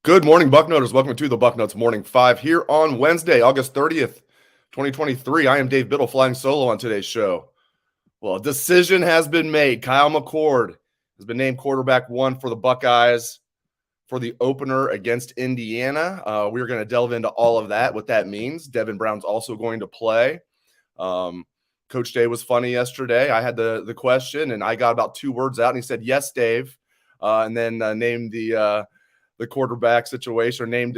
Good morning, Bucknutters. Welcome to the Bucknuts Morning 5 here on Wednesday, August 30th, 2023. I am Dave Biddle flying solo on today's show. Well, a decision has been made. Kyle McCord has been named quarterback one for the Buckeyes for the opener against Indiana. We're going to delve into all of that, what that means. Devin Brown's also going to play. Coach Day was funny yesterday. I had the question, and I got about 2 words out, and he said, "Yes, Dave," and then named the quarterback situation, or named,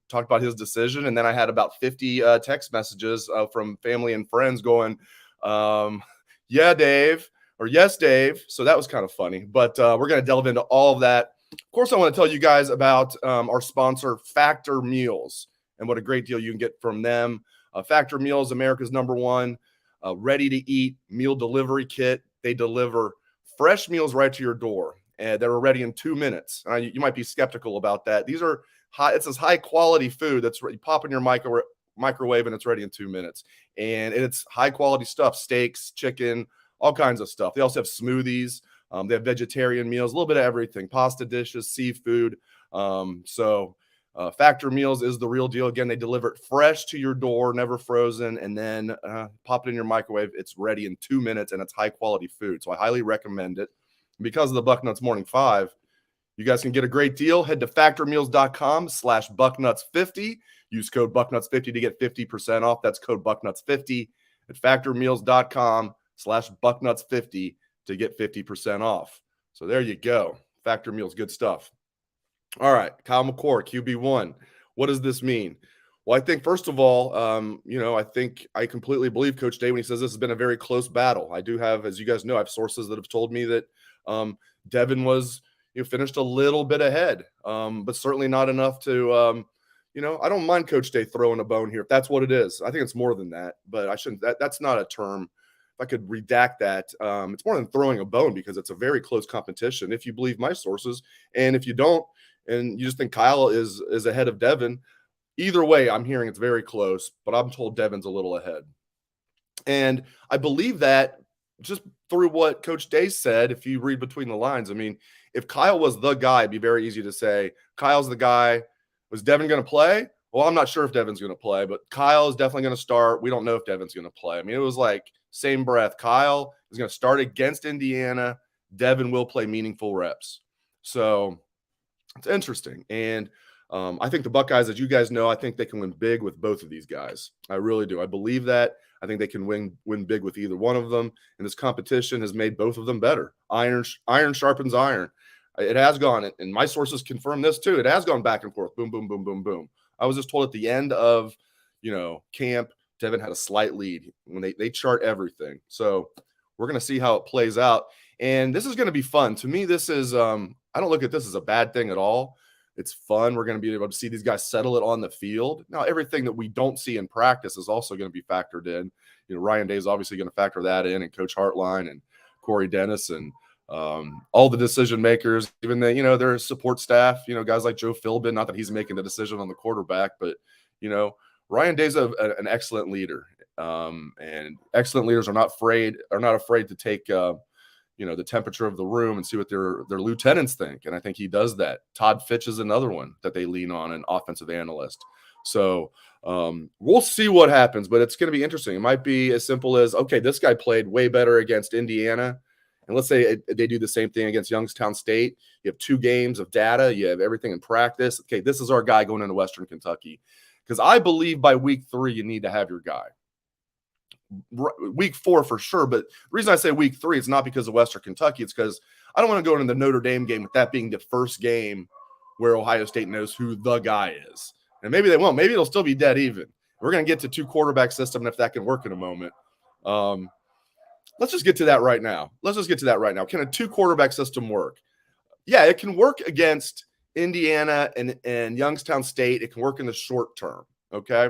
talked about his decision. And then I had about 50 text messages from family and friends going, yeah, Dave, or yes, Dave. So that was kind of funny, but we're going to delve into all of that. Of course, I want to tell you guys about our sponsor, Factor Meals, and what a great deal you can get from them. Factor Meals, America's #1 ready-to-eat meal delivery kit. They deliver fresh meals right to your door that are ready in 2 minutes. You might be skeptical about that. These are it's this high-quality food that's you pop in your microwave and it's ready in 2 minutes. And it's high-quality stuff, steaks, chicken, all kinds of stuff. They also have smoothies. They have vegetarian meals, a little bit of everything, pasta dishes, seafood. Factor Meals is the real deal. Again, they deliver it fresh to your door, never frozen, and then pop it in your microwave. It's ready in 2 minutes, and it's high-quality food. So I highly recommend it. Because of the Bucknuts Morning 5, you guys can get a great deal. Head to factormeals.com/Bucknuts50. Use code Bucknuts50 to get 50% off. That's code Bucknuts50 at factormeals.com/Bucknuts50 to get 50% off. So there you go. Factor Meals, good stuff. All right, Kyle McCord, QB1. What does this mean? Well, I think, first of all, I think I completely believe Coach Day when he says this has been a very close battle. I do have, as you guys know, I have sources that have told me that Devin was finished a little bit ahead, but certainly not enough to, I don't mind Coach Day throwing a bone here if that's what it is. I think it's more than that, but I shouldn't. That's not a term. If I could redact that, it's more than throwing a bone because it's a very close competition. If you believe my sources, and if you don't, and you just think Kyle is ahead of Devin, either way, I'm hearing it's very close, but I'm told Devin's a little ahead. And I believe that just through what Coach Day said, if you read between the lines. I mean, if Kyle was the guy, it'd be very easy to say, Kyle's the guy. Was Devin going to play? Well, I'm not sure if Devin's going to play, but Kyle is definitely going to start. We don't know if Devin's going to play. I mean, it was like same breath. Kyle is going to start against Indiana. Devin will play meaningful reps. So it's interesting. And I think the Buckeyes, as you guys know, I think they can win big with both of these guys. I really do. I believe that. I think they can win big with either one of them. And this competition has made both of them better. Iron sharpens iron. It has gone, and my sources confirm this too. It has gone back and forth. Boom, boom, boom, boom, boom. I was just told at the end of, camp, Devin had a slight lead when they chart everything. So we're going to see how it plays out. And this is going to be fun. To me, this is, I don't look at this as a bad thing at all. It's fun. We're going to be able to see these guys settle it on the field. Now, everything that we don't see in practice is also going to be factored in. Ryan Day is obviously going to factor that in, and Coach Hartline and Corey Dennis and all the decision makers, even their support staff, guys like Joe Philbin, not that he's making the decision on the quarterback, but, Ryan Day's an excellent leader. And excellent leaders are not afraid to take, the temperature of the room and see what their lieutenants think. And I think he does that. Todd Fitch is another one that they lean on, an offensive analyst. So we'll see what happens, but it's going to be interesting. It might be as simple as, okay, this guy played way better against Indiana. And let's say they do the same thing against Youngstown State. You have 2 games of data. You have everything in practice. Okay, this is our guy going into Western Kentucky. Because I believe by week 3, you need to have your guy. Week 4 for sure, but the reason I say week 3, it's not because of Western Kentucky. It's because I don't want to go into the Notre Dame game with that being the first game where Ohio State knows who the guy is. And maybe they won't. Maybe it'll still be dead even. We're going to get to 2 quarterback system, and if that can work in a moment. Let's just get to that right now. Can a 2 quarterback system work? Yeah, it can work against Indiana and Youngstown State. It can work in the short term, okay?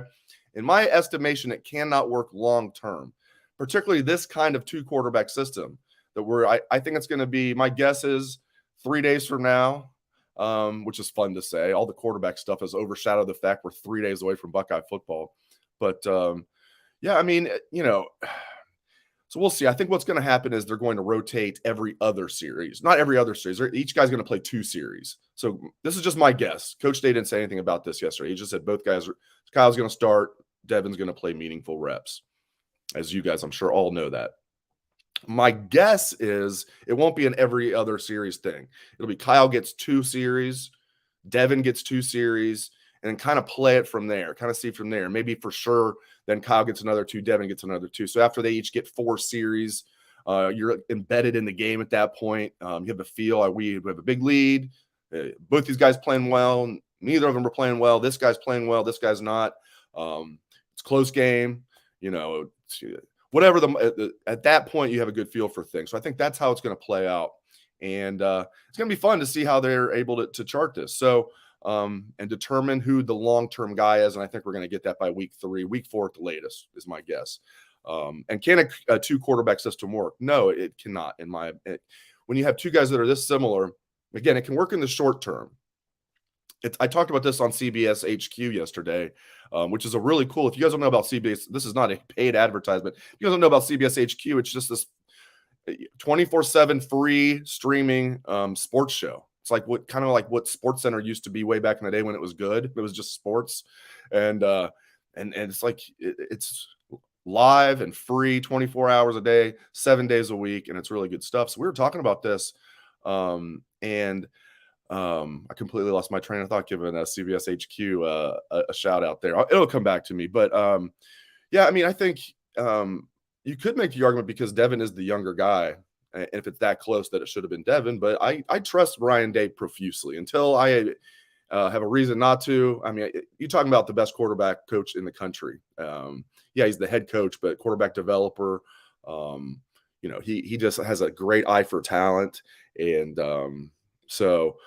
In my estimation, it cannot work long term, particularly this kind of 2 quarterback system that I think it's going to be, my guess is 3 days from now, which is fun to say. All the quarterback stuff has overshadowed the fact we're 3 days away from Buckeye football. But, yeah, I mean, so So we'll see. I think what's going to happen is they're going to rotate every other series. Not every other series. Each guy's going to play 2 series. So this is just my guess. Coach Day didn't say anything about this yesterday. He just said both guys Kyle's going to start. Devin's going to play meaningful reps. As you guys, I'm sure, all know that. My guess is it won't be an every other series thing. It'll be Kyle gets 2 series, Devin gets 2 series, and kind of play it from there, kind of see from there. Maybe for sure, then Kyle gets another 2, Devin gets another 2. So after they each get 4 series, you're embedded in the game at that point. You have a feel. We have a big lead. Both these guys playing well. Neither of them are playing well. This guy's playing well. This guy's not. It's a close game. Whatever at that point, you have a good feel for things. So I think that's how it's going to play out. And it's going to be fun to see how they're able to chart this. So, and determine who the long-term guy is. And I think we're going to get that by week 3, week 4 at the latest is my guess. And can a 2-quarterback system work? No, it cannot. When you have 2 guys that are this similar, again, it can work in the short term. I talked about this on CBS HQ yesterday, which is a really cool. If you guys don't know about CBS, this is not a paid advertisement. If you guys don't know about CBS HQ, it's just this 24/7 free streaming sports show. It's like what SportsCenter used to be way back in the day when it was good. It was just sports, and it's like it's live and free 24 hours a day, 7 days a week, and it's really good stuff. So we were talking about this, and I completely lost my train of thought giving CBS HQ a shout out there. It'll come back to me, but yeah, I mean, I think you could make the argument because Devin is the younger guy, and if it's that close that it should have been Devin, but I trust Ryan Day profusely until I have a reason not to. I mean, you're talking about the best quarterback coach in the country. Yeah, he's the head coach, but quarterback developer. He just has a great eye for talent, and so.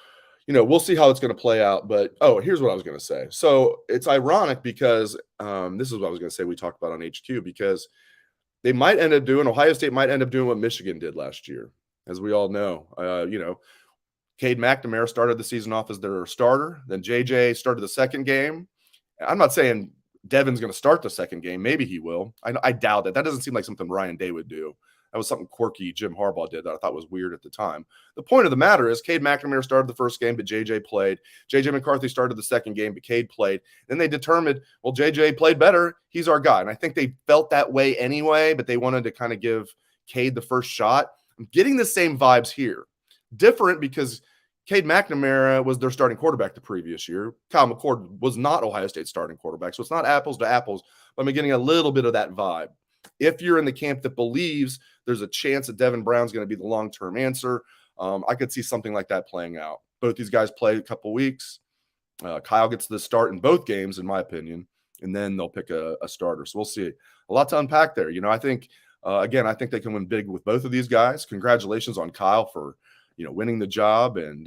We'll see how it's going to play out. But, here's what I was going to say. So it's ironic because this is what I was going to say we talked about on HQ, because Ohio State might end up doing what Michigan did last year. As we all know, Cade McNamara started the season off as their starter. Then JJ started the second game. I'm not saying Devin's going to start the second game. Maybe he will. I doubt that. That doesn't seem like something Ryan Day would do. That was something quirky Jim Harbaugh did that I thought was weird at the time. The point of the matter is Cade McNamara started the first game, but JJ played. JJ McCarthy started the second game, but Cade played. Then they determined, well, JJ played better. He's our guy. And I think they felt that way anyway, but they wanted to kind of give Cade the first shot. I'm getting the same vibes here. Different because Cade McNamara was their starting quarterback the previous year. Kyle McCord was not Ohio State's starting quarterback. So it's not apples to apples, but I'm getting a little bit of that vibe. If you're in the camp that believes there's a chance that Devin Brown's going to be the long-term answer, I could see something like that playing out. Both these guys play a couple weeks. Kyle gets the start in both games, in my opinion, and then they'll pick a starter. So we'll see. A lot to unpack there. I think, I think they can win big with both of these guys. Congratulations on Kyle for, winning the job, and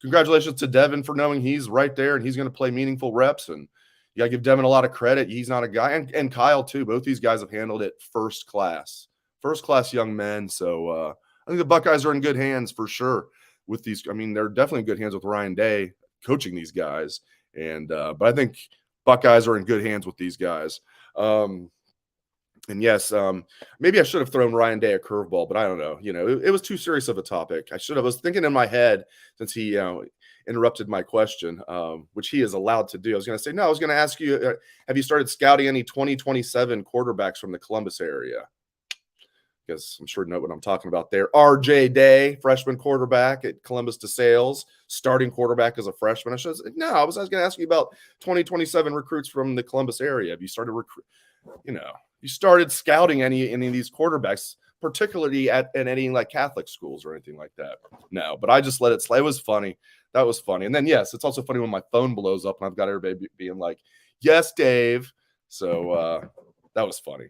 congratulations to Devin for knowing he's right there and he's going to play meaningful reps. And you got to give Devin a lot of credit. He's not a guy, and Kyle too. Both these guys have handled it first class young men. So I think the Buckeyes are in good hands for sure with these. I mean, they're definitely in good hands with Ryan Day coaching these guys. And but I think Buckeyes are in good hands with these guys. And yes, maybe I should have thrown Ryan Day a curveball, but I don't know. It was too serious of a topic. I was thinking in my head since he interrupted my question, which he is allowed to do. I was going to say, no, I was going to ask you, have you started scouting any 2027 quarterbacks from the Columbus area? Because I'm sure you know what I'm talking about there. RJ Day, freshman quarterback at Columbus DeSales, starting quarterback as a freshman. I was going to ask you about 2027 recruits from the Columbus area. Have you started you started scouting any of these quarterbacks, particularly at any like Catholic schools or anything like that? No, but I just let it slide. It was funny. That was funny. And then, yes, it's also funny when my phone blows up and I've got everybody being like, yes, Dave. So that was funny.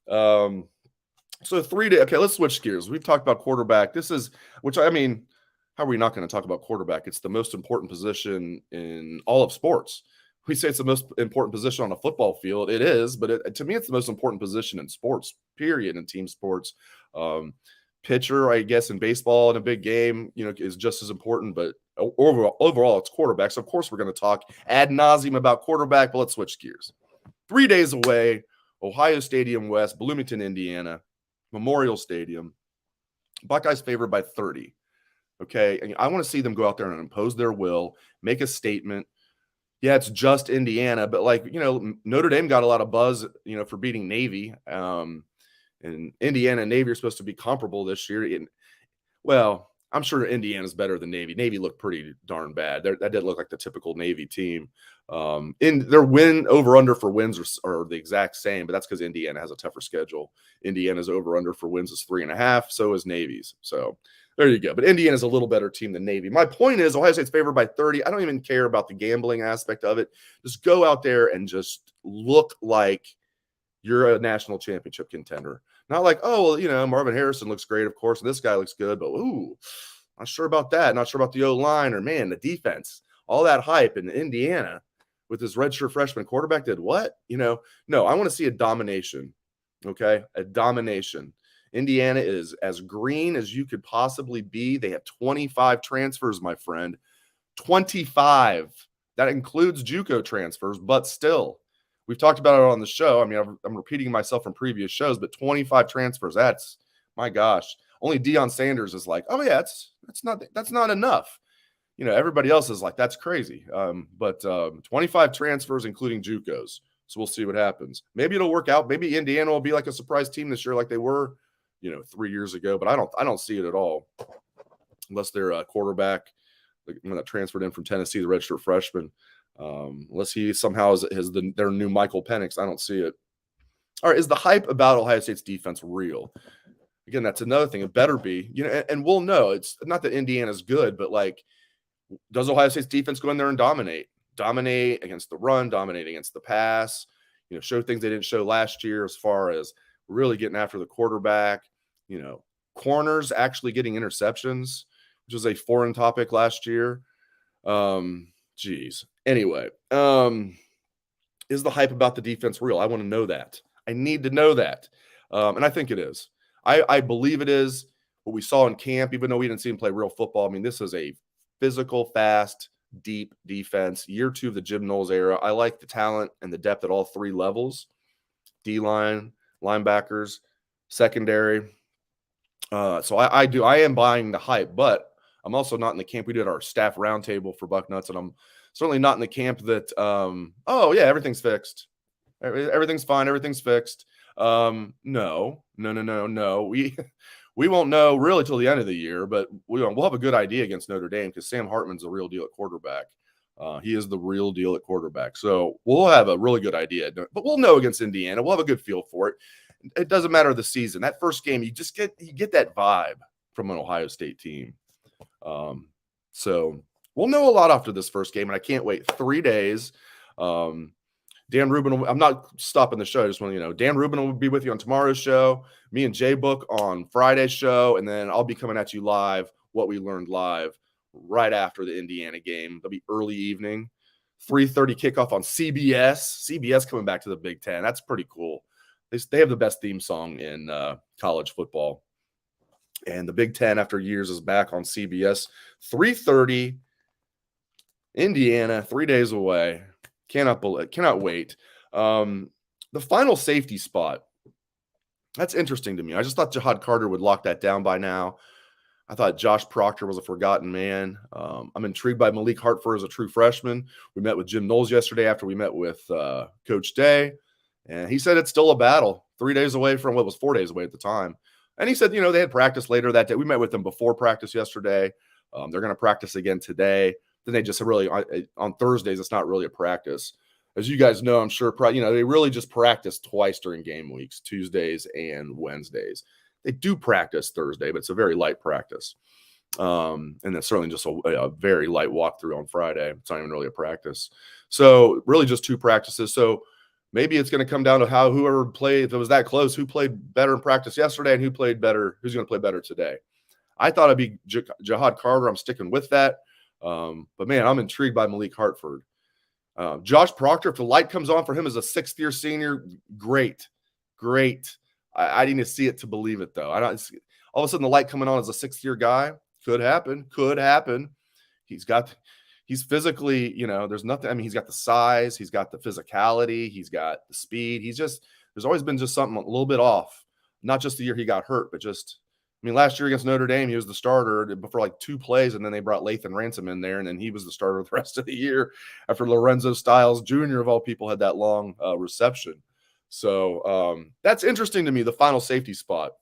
So 3 days. Okay, let's switch gears. We've talked about quarterback. How are we not going to talk about quarterback? It's the most important position in all of sports. We say it's the most important position on a football field. It is, but to me, it's the most important position in sports, period, in team sports. Pitcher, I guess, in baseball in a big game, is just as important. But overall, it's quarterback. So, of course, we're going to talk ad nauseum about quarterback, but let's switch gears. 3 days away, Ohio Stadium West, Bloomington, Indiana. Memorial Stadium. Buckeyes favored by 30. Okay. And I want to see them go out there and impose their will, make a statement. Yeah, it's just Indiana, but like, Notre Dame got a lot of buzz, for beating Navy. And Indiana and Navy are supposed to be comparable this year. Well, I'm sure Indiana's better than Navy. Navy looked pretty darn bad. That didn't look like the typical Navy team. In their win over under for wins are the exact same, but that's because Indiana has a tougher schedule. Indiana's over under for wins is 3.5. So is Navy's. So there you go. But Indiana's a little better team than Navy. My point is Ohio State's favored by 30. I don't even care about the gambling aspect of it. Just go out there and just look like you're a national championship contender. Not like, oh, well, Marvin Harrison looks great, of course, and this guy looks good, but not sure about that. Not sure about the O-line or, man, the defense. All that hype in Indiana with this redshirt freshman quarterback did what? No, I want to see a domination, okay? A domination. Indiana is as green as you could possibly be. They have 25 transfers, my friend. 25. That includes JUCO transfers, but still. We've talked about it on the show. I mean, I'm repeating myself from previous shows, but 25 transfers. That's, my gosh. Only Deion Sanders is like, oh yeah, that's not enough. Everybody else is like, that's crazy. But 25 transfers, including JUCOs. So we'll see what happens. Maybe it'll work out. Maybe Indiana will be like a surprise team this year, like they were, 3 years ago. But I don't see it at all, unless they're a quarterback, like when that transferred in from Tennessee, the redshirt freshman. Unless he somehow is their new Michael Penix. I don't see it. All right, is the hype about Ohio State's defense real? Again, that's another thing. It better be. And we'll know. It's not that Indiana's good, but like, does Ohio State's defense go in there and dominate? Dominate against the run, dominate against the pass, show things they didn't show last year as far as really getting after the quarterback, corners actually getting interceptions, which was a foreign topic last year. Anyway, is the hype about the defense real? I want to know that. I need to know that. And I think it is. I believe it is. What we saw in camp, even though we didn't see him play real football, I mean, this is a physical, fast, deep defense. Year 2 of the Jim Knowles era. I like the talent and the depth at all 3 levels. D-line, linebackers, secondary. So I am buying the hype, but I'm also not in the camp. We did our staff roundtable for Bucknuts, and I'm certainly not in the camp that, everything's fixed. Everything's fine. Everything's fixed. No. We won't know really till the end of the year, but we'll have a good idea against Notre Dame because Sam Hartman's the real deal at quarterback. He is the real deal at quarterback. So we'll have a really good idea, but we'll know against Indiana. We'll have a good feel for it. It doesn't matter the season. That first game, you get that vibe from an Ohio State team. So we'll know a lot after this first game, and I can't wait. 3 days. Dan Rubin, I'm not stopping the show. I just want to, Dan Rubin will be with you on tomorrow's show, me and Jay Book on Friday's show, and then I'll be coming at you live, what we learned live, right after the Indiana game. It'll be early evening, 3:30 kickoff on CBS. CBS coming back to the Big Ten. That's pretty cool. They have the best theme song in college football. And the Big Ten, after years, is back on CBS. 3:30, Indiana, 3 days away. Cannot wait. The final safety spot, that's interesting to me. I just thought Jahad Carter would lock that down by now. I thought Josh Proctor was a forgotten man. I'm intrigued by Malik Hartford as a true freshman. We met with Jim Knowles yesterday after we met with Coach Day, and he said it's still a battle. 3 days away from what was 4 days away at the time. And he said, they had practice later that day. We met with them before practice yesterday. They're going to practice again today. Then they just really, on Thursdays, it's not really a practice. As you guys know, I'm sure, they really just practice twice during game weeks, Tuesdays and Wednesdays. They do practice Thursday, but it's a very light practice. And that's certainly just a very light walkthrough on Friday. It's not even really a practice. So really just 2 practices. So maybe it's going to come down to how whoever played, if it was that close, who played better in practice yesterday and who played better, who's going to play better today. I thought it'd be Jahad Carter. I'm sticking with that. But man, I'm intrigued by Malik Hartford. Josh Proctor, if the light comes on for him as a 6th-year senior, great. I need to see it to believe it, though. All of a sudden, the light coming on as a 6th-year guy could happen. He's physically, there's nothing. I mean, he's got the size, he's got the physicality, he's got the speed. There's always been just something a little bit off. Not just the year he got hurt, but just, I mean, last year against Notre Dame, he was the starter for like 2 plays, and then they brought Lathan Ransom in there, and then he was the starter the rest of the year after Lorenzo Styles Jr., of all people, had that long reception. So that's interesting to me, the final safety spot.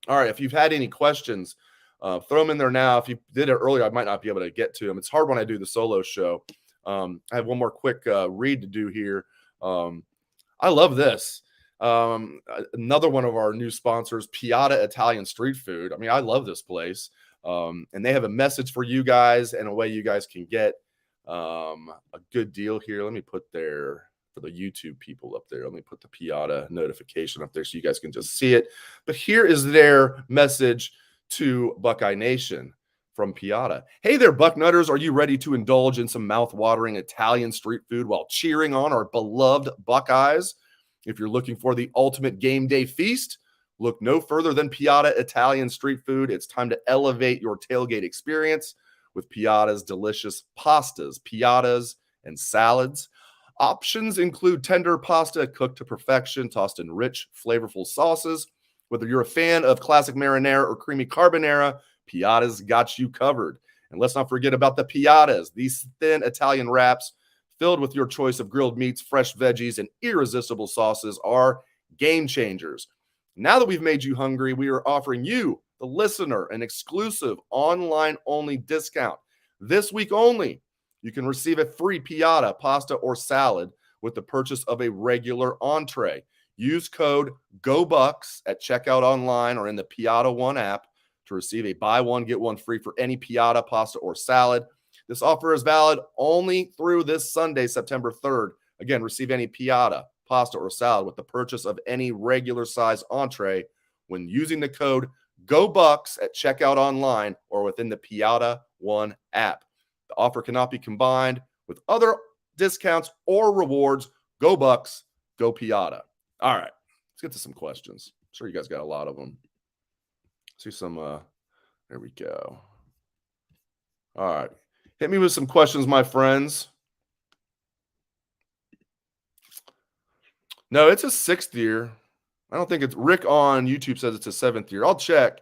All right, if you've had any questions, throw them in there now. If you did it earlier, I might not be able to get to them. It's hard when I do the solo show. I have one more quick read to do here. I love this. Another one of our new sponsors, Piatta Italian Street Food. I mean, I love this place. And they have a message for you guys and a way you guys can get a good deal here. Let me put there for the YouTube people up there. Let me put the Piatta notification up there so you guys can just see it. But here is their message to Buckeye Nation from Piatta. Hey there, Bucknutters. Are you ready to indulge in some mouth-watering Italian street food while cheering on our beloved Buckeyes? If you're looking for the ultimate game day feast, look no further than Piatta Italian Street Food. It's time to elevate your tailgate experience with Piatta's delicious pastas, piattas, and salads. Options include tender pasta cooked to perfection, tossed in rich, flavorful sauces. Whether you're a fan of classic marinara or creamy carbonara, Piatta's got you covered. And let's not forget about the piattas, these thin Italian wraps filled with your choice of grilled meats, fresh veggies, and irresistible sauces are game changers. Now that we've made you hungry, we are offering you, the listener, an exclusive online-only discount. This week only, you can receive a free Piatta pasta or salad with the purchase of a regular entree. Use code GOBUCKS at checkout online or in the Piatta One app to receive a buy one, get one free for any Piatta pasta or salad. This offer is valid only through this Sunday, September 3rd. Again, receive any Piatta pasta or salad with the purchase of any regular size entree when using the code GOBUCKS at checkout online or within the Piatta One app. The offer cannot be combined with other discounts or rewards. Go Bucks, go Piatta. All right, let's get to some questions. I'm sure you guys got a lot of them. See some, there we go. All right, hit me with some questions, my friends. No, it's a 6th year. I don't think it's, Rick on YouTube says it's a 7th year. I'll check.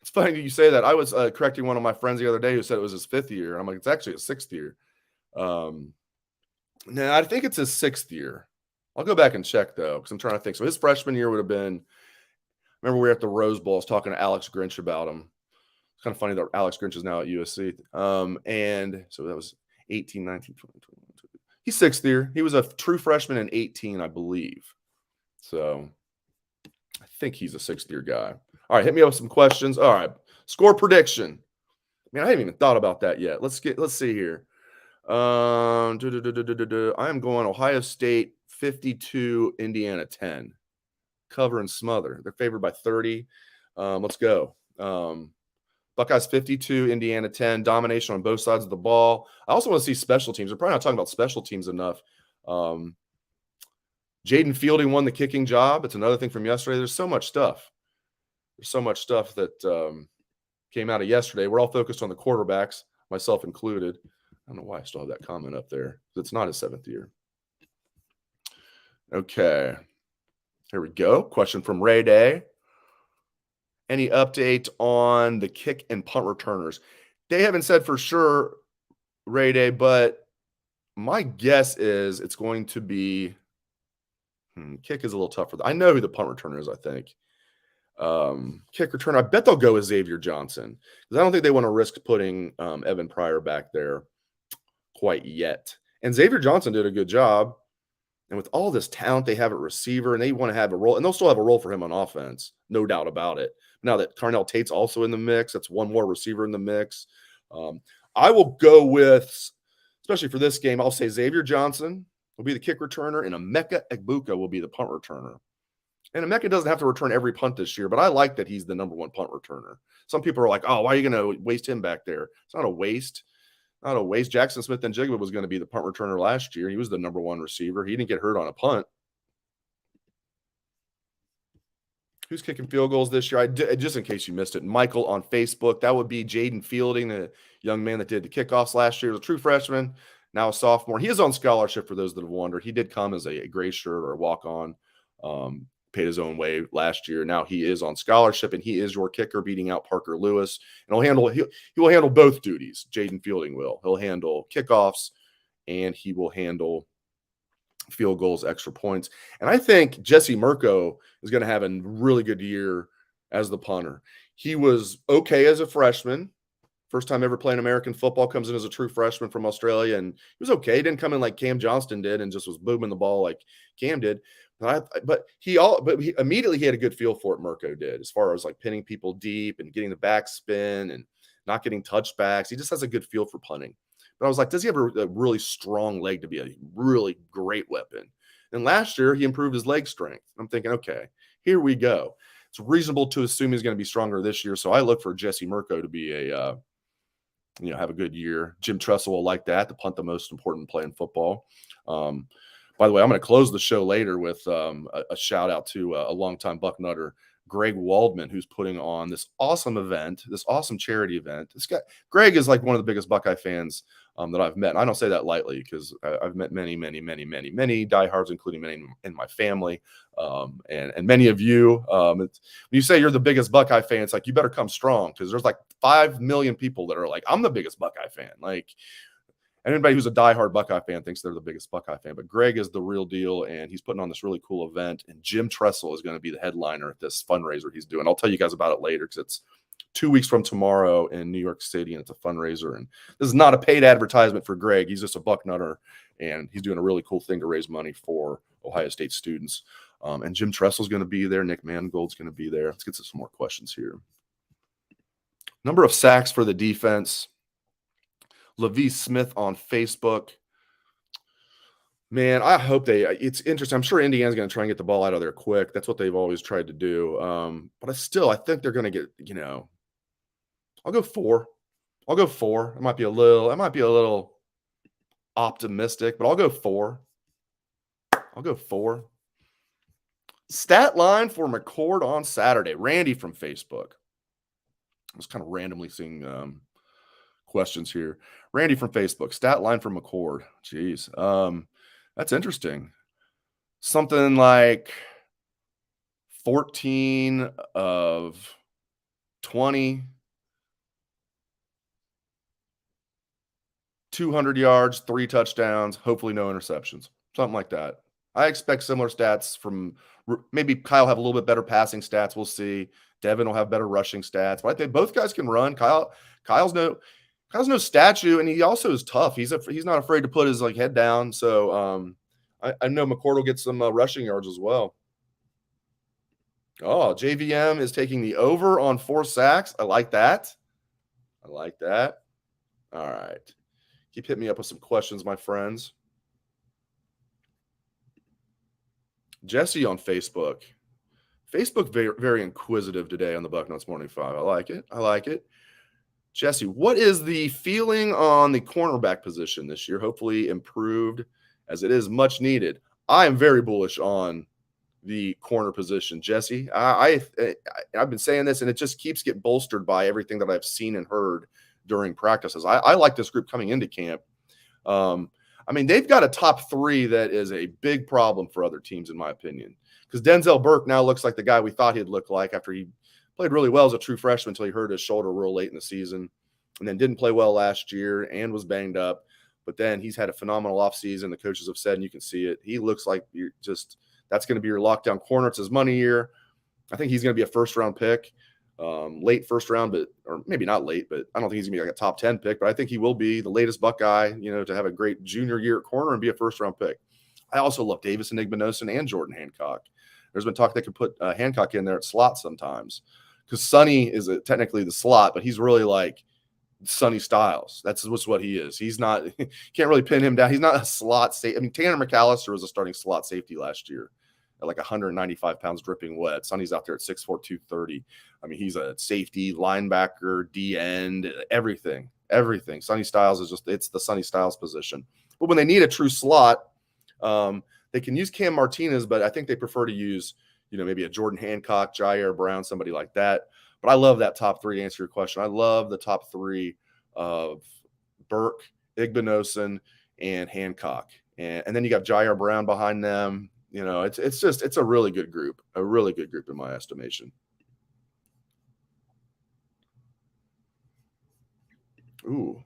It's funny you say that. I was correcting one of my friends the other day who said it was his 5th year. I'm like, it's actually a 6th year. No, I think it's his 6th year. I'll go back and check, though, because I'm trying to think. So his freshman year would have been, remember we were at the Rose Bowl. I was talking to Alex Grinch about him. It's kind of funny that Alex Grinch is now at USC. And so that was 18, 19, 20, 21. He's 6th year. He was a true freshman in 18, I believe. So I think he's a 6th year guy. All right, hit me up with some questions. All right, score prediction. Man, I haven't even thought about that yet. Let's see here. I am going Ohio State 52, Indiana 10. Cover and smother. They're favored by 30. Let's go. Buckeyes 52, Indiana 10. Domination on both sides of the ball. I also want to see special teams. We're probably not talking about special teams enough. Jaden Fielding won the kicking job. It's another thing from yesterday. There's so much stuff. There's so much stuff that came out of yesterday. We're all focused on the quarterbacks, myself included. I don't know why I still have that comment up there. It's not his 7th year. Okay. Here we go. Question from Ray Day. Any update on the kick and punt returners? They haven't said for sure, Ray Day, but my guess is it's going to be kick is a little tougher. I know who the punt returner is, I think. Kick returner, I bet they'll go with Xavier Johnson because I don't think they want to risk putting Evan Pryor back there quite yet. And Xavier Johnson did a good job. And with all this talent they have at receiver, and they want to have a role, and they'll still have a role for him on offense, no doubt about it. Now that Carnell Tate's also in the mix, that's one more receiver in the mix. I will go with, especially for this game, I'll say Xavier Johnson will be the kick returner, and Emeka Egbuka will be the punt returner. And Emeka doesn't have to return every punt this year, but I like that he's the number 1 punt returner. Some people are like, oh, why are you going to waste him back there? It's not a waste. Not a waste. Jackson Smith and Jigba was going to be the punt returner last year. He was the number 1 receiver. He didn't get hurt on a punt. Who's kicking field goals this year? Just in case you missed it, Michael on Facebook. That would be Jaden Fielding, the young man that did the kickoffs last year. He was a true freshman, now a sophomore. He is on scholarship for those that have wondered. He did come as a gray shirt or a walk-on. paid his own way last year. Now he is on scholarship, and he is your kicker, beating out Parker Lewis. And he will handle both duties. Jaden Fielding will. He'll handle kickoffs, and he will handle field goals, extra points. And I think Jesse Mirko is going to have a really good year as the punter. He was okay as a freshman. First time ever playing American football, comes in as a true freshman from Australia, and he was okay. He didn't come in like Cam Johnston did and just was booming the ball like Cam did. But he immediately had a good feel for it. Mirko did, as far as like pinning people deep and getting the backspin and not getting touchbacks. He just has a good feel for punting. But I was like, does he have a really strong leg to be a really great weapon? And last year he improved his leg strength. I'm thinking, okay, here we go. It's reasonable to assume he's going to be stronger this year. So I look for Jesse Mirko to be have a good year. Jim Tressel will like that, to punt the most important play in football. By the way, I'm going to close the show later with a shout out to a longtime Bucknutter, Greg Waldman, who's putting on this awesome event, this awesome charity event. This guy, Greg, is like one of the biggest Buckeye fans that I've met. And I don't say that lightly, because I've met many diehards, including many in my family, and many of you. When you say you're the biggest Buckeye fan, it's like, you better come strong, because there's like 5 million people that are like, I'm the biggest Buckeye fan. Like, anybody who's a diehard Buckeye fan thinks they're the biggest Buckeye fan, but Greg is the real deal, and he's putting on this really cool event. And Jim Tressel is going to be the headliner at this fundraiser he's doing. I'll tell you guys about it later, because it's 2 weeks from tomorrow in New York City, and it's a fundraiser. And this is not a paid advertisement for Greg. He's just a Bucknutter, and he's doing a really cool thing to raise money for Ohio State students. And Jim Tressel's going to be there. Nick Mangold's going to be there. Let's get to some more questions here. Number of sacks for the defense. Levi Smith on Facebook. Man, I hope it's interesting. I'm sure Indiana's going to try and get the ball out of there quick. That's what they've always tried to do. But I think they're going to get, I'll go 4. It might be a little optimistic, but I'll go 4. Stat line for McCord on Saturday. Randy from Facebook. I was kind of randomly seeing questions here. Randy from Facebook. Stat line for McCord. Jeez. That's interesting. Something like 14 of 20, 200 yards, 3 touchdowns, hopefully no interceptions. Something like that. I expect similar stats from maybe Kyle have a little bit better passing stats. We'll see. Devin will have better rushing stats. But I think both guys can run. Kyle's no statue, and he also is tough. He's not afraid to put his head down. So I know McCord will get some rushing yards as well. Oh, JVM is taking the over on 4 sacks. I like that. All right. Keep hitting me up with some questions, my friends. Jesse on Facebook. Facebook very, very inquisitive today on the Bucknuts Morning 5. I like it. Jesse, what is the feeling on the cornerback position this year? Hopefully improved, as it is much needed. I am very bullish on the corner position, Jesse. I've been saying this, and it just keeps getting bolstered by everything that I've seen and heard during practices. I like this group coming into camp. They've got a top 3 that is a big problem for other teams, in my opinion, because Denzel Burke now looks like the guy we thought he'd look like after he played really well as a true freshman until he hurt his shoulder real late in the season, and then didn't play well last year and was banged up. But then he's had a phenomenal offseason. The coaches have said, and you can see it, he looks like that's going to be your lockdown corner. It's his money year. I think he's going to be a first-round pick, late first round, or maybe not late, but I don't think he's going to be like a top 10 pick, but I think he will be the latest Buckeye, to have a great junior year at corner and be a first-round pick. I also love Davis Igbinosun and Jordan Hancock. There's been talk they could put Hancock in there at slot sometimes, because Sonny is technically the slot, but he's really like Sonny Styles. That's what he is. He's not – can't really pin him down. He's not a slot safety. Tanner McAllister was a starting slot safety last year at like 195 pounds dripping wet. Sonny's out there at 6'4", 230. He's a safety, linebacker, D-end, everything. Sonny Styles it's the Sonny Styles position. But when they need a true slot, they can use Cam Martinez, but I think they prefer to use, maybe a Jordan Hancock, Jair Brown, somebody like that. But I love that top 3 to answer your question. I love the top 3 of Burke, Igbinosun, and Hancock. And then you got Jair Brown behind them. You know, it's a really good group in my estimation. Ooh,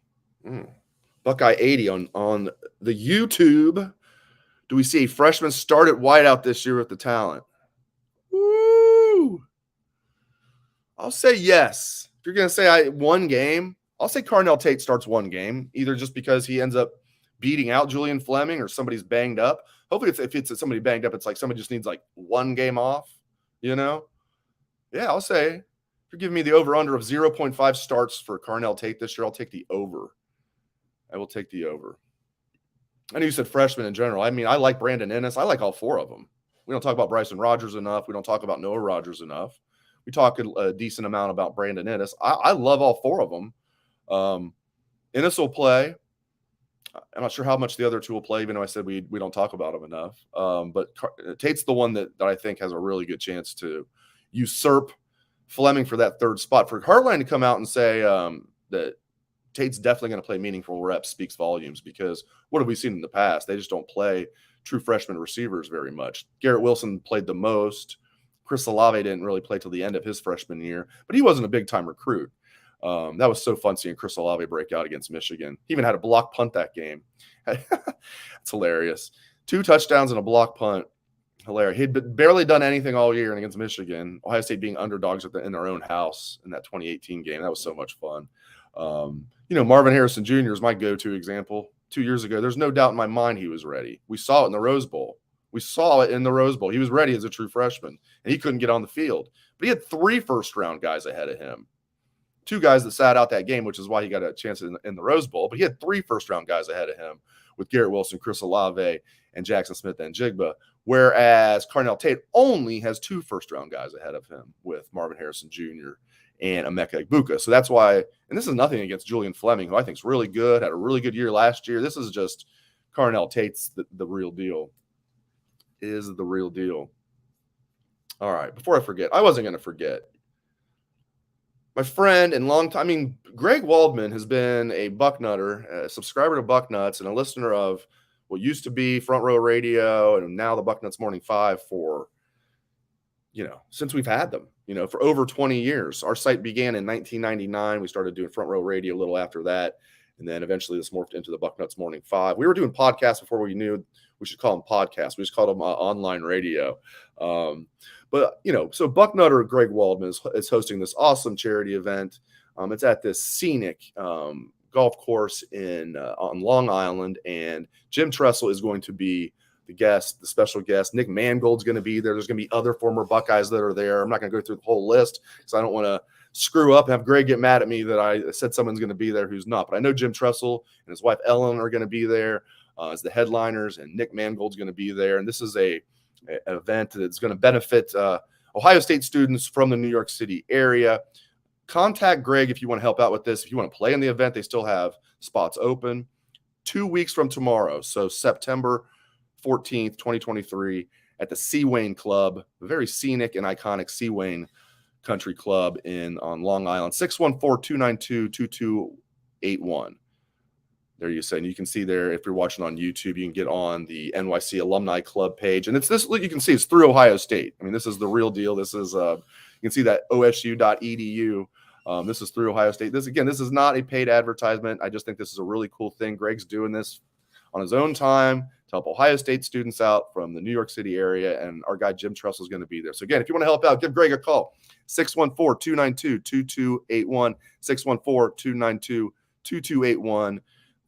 Buckeye 80 on the YouTube. Do we see a freshman start at wideout this year with the talent? Woo! I'll say yes. If you're going to say one game, I'll say Carnell Tate starts one game, either just because he ends up beating out Julian Fleming or somebody's banged up. Hopefully, if it's somebody banged up, it's like somebody just needs like one game off, you know? Yeah, I'll say if you're giving me the over-under of 0.5 starts for Carnell Tate this year, I'll take the over. I will take the over. I know you said freshmen in general. I mean, I like Brandon Ennis. I like all four of them. We don't talk about Bryson Rogers enough. We don't talk about Noah Rogers enough. We talk a decent amount about Brandon Ennis. I love all four of them. Ennis will play. I'm not sure how much the other two will play, even though I said we don't talk about them enough. But Tate's the one that I think has a really good chance to usurp Fleming for that third spot. For Hartline to come out and say that Tate's definitely going to play meaningful reps speaks volumes, because what have we seen in the past? They just don't play true freshman receivers very much. Garrett Wilson played the most. Chris Olave didn't really play till the end of his freshman year, but he wasn't a big-time recruit. That was so fun seeing Chris Olave break out against Michigan. He even had a block punt that game. It's hilarious. 2 touchdowns and a block punt. Hilarious. He'd barely done anything all year, and against Michigan, Ohio State being underdogs in their own house in that 2018 game. That was so much fun. Marvin Harrison Jr. is my go-to example. 2 years ago, there's no doubt in my mind he was ready. We saw it in the Rose Bowl. He was ready as a true freshman, and he couldn't get on the field. But he had 3 first-round guys ahead of him. 2 guys that sat out that game, which is why he got a chance in the Rose Bowl. But he had 3 first-round guys ahead of him with Garrett Wilson, Chris Olave, and Jackson Smith and Jigba, whereas Carnell Tate only has 2 first-round guys ahead of him with Marvin Harrison Jr. and Emeka Egbuka. So that's why, and this is nothing against Julian Fleming, who I think is really good, had a really good year last year. This is just Carnell Tate's the real deal. Is the real deal. All right, before I forget, I wasn't going to forget. My friend and Greg Waldman has been a Bucknutter, a subscriber to Bucknuts, and a listener of what used to be Front Row Radio and now the Bucknuts Morning 5 for, since we've had them, for over 20 years. Our site began in 1999. We started doing Front Row Radio a little after that. And then eventually this morphed into the Bucknuts Morning 5. We were doing podcasts before we knew we should call them podcasts. We just called them online radio. So Bucknutter Greg Waldman is hosting this awesome charity event. It's at this scenic golf course on Long Island, and Jim Tressel is going to be the special guest. Nick Mangold's going to be there. There's going to be other former Buckeyes that are there. I'm not going to go through the whole list because I don't want to screw up and have Greg get mad at me that I said someone's going to be there who's not. But I know Jim Tressel and his wife Ellen are going to be there as the headliners, and Nick Mangold's going to be there. And this is an event that's going to benefit Ohio State students from the New York City area. Contact Greg if you want to help out with this. If you want to play in the event, they still have spots open. 2 weeks from tomorrow, so September 14th, 2023, at the Sea Wayne Club, a very scenic and iconic Sea Wayne Country Club on Long Island. 614-292-2281. There you say, and you can see there, if you're watching on YouTube, you can get on the NYC Alumni Club page. And it's this, you can see it's through Ohio State. I mean, this is the real deal. This is, you can see that osu.edu. This is through Ohio State. This is not a paid advertisement. I just think this is a really cool thing. Greg's doing this on his own time to help Ohio State students out from the New York City area. And our guy, Jim Tressel, is going to be there. So again, if you want to help out, give Greg a call. 614-292-2281, 614-292-2281.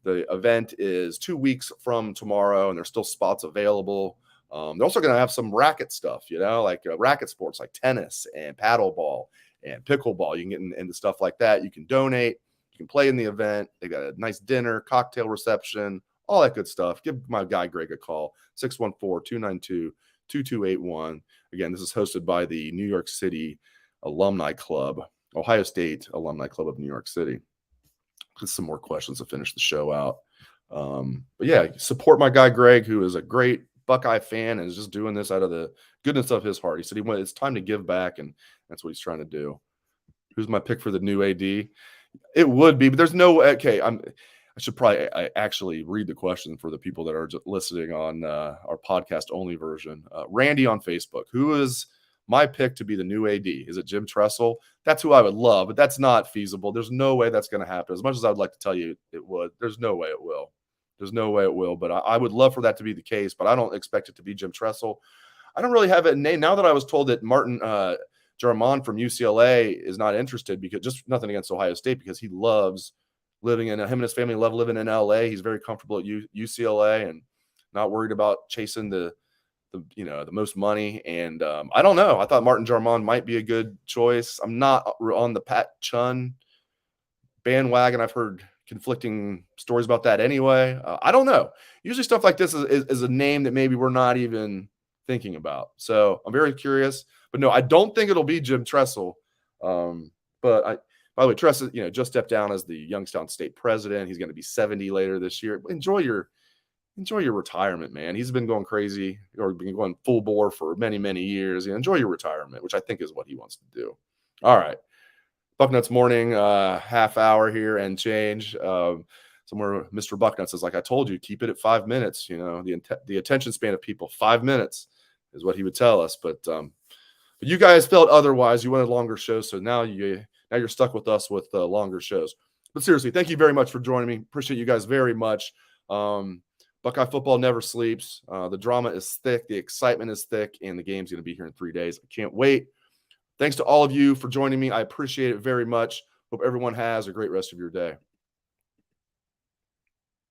The event is 2 weeks from tomorrow, and there's still spots available. They're also going to have some racket stuff, like racket sports like tennis and paddleball and pickleball. You can get into stuff like that. You can donate. You can play in the event. They got a nice dinner, cocktail reception, all that good stuff. Give my guy Greg a call, 614-292-2281. Again, this is hosted by the New York City Alumni Club, Ohio State Alumni Club of New York City. Just some more questions to finish the show out. But yeah, support my guy Greg, who is a great Buckeye fan and is just doing this out of the goodness of his heart. He said it's time to give back, and that's what he's trying to do. Who's my pick for the new AD? It would be, but there's no – okay, I I should probably actually read the question for the people that are just listening on our podcast only version. Randy on Facebook, who is my pick to be the new AD? Is it Jim Tressel? That's who I would love, but that's not feasible. There's no way that's going to happen. As much as I'd like to tell you it would, there's no way it will. There's no way it will, but I would love for that to be the case, but I don't expect it to be Jim Tressel. I don't really have a name. Now that I was told that Martin Jarmon from UCLA is not interested, because just nothing against Ohio State, because he loves living in him and his family love living in LA. He's very comfortable at UCLA and not worried about chasing the most money. And I don't know. I thought Martin Jarmon might be a good choice. I'm not on the Pat Chun bandwagon. I've heard conflicting stories about that anyway. I don't know. Usually stuff like this is a name that maybe we're not even thinking about. So I'm very curious. But no, I don't think it'll be Jim Tressel. But by the way, Tressel, just stepped down as the Youngstown State president. He's going to be 70 later this year. Enjoy your retirement, man. He's been going crazy, or been going full bore for many, many years. Enjoy your retirement, which I think is what he wants to do. All right. Bucknuts Morning, half hour here and change. Somewhere Mr. Bucknuts is like, I told you, keep it at 5 minutes. The attention span of people, 5 minutes is what he would tell us. But you guys felt otherwise. You wanted longer shows, so now you're stuck with us with longer shows. But seriously, thank you very much for joining me. Appreciate you guys very much. Buckeye football never sleeps. The drama is thick. The excitement is thick. And the game's going to be here in 3 days. I can't wait. Thanks to all of you for joining me. I appreciate it very much. Hope everyone has a great rest of your day.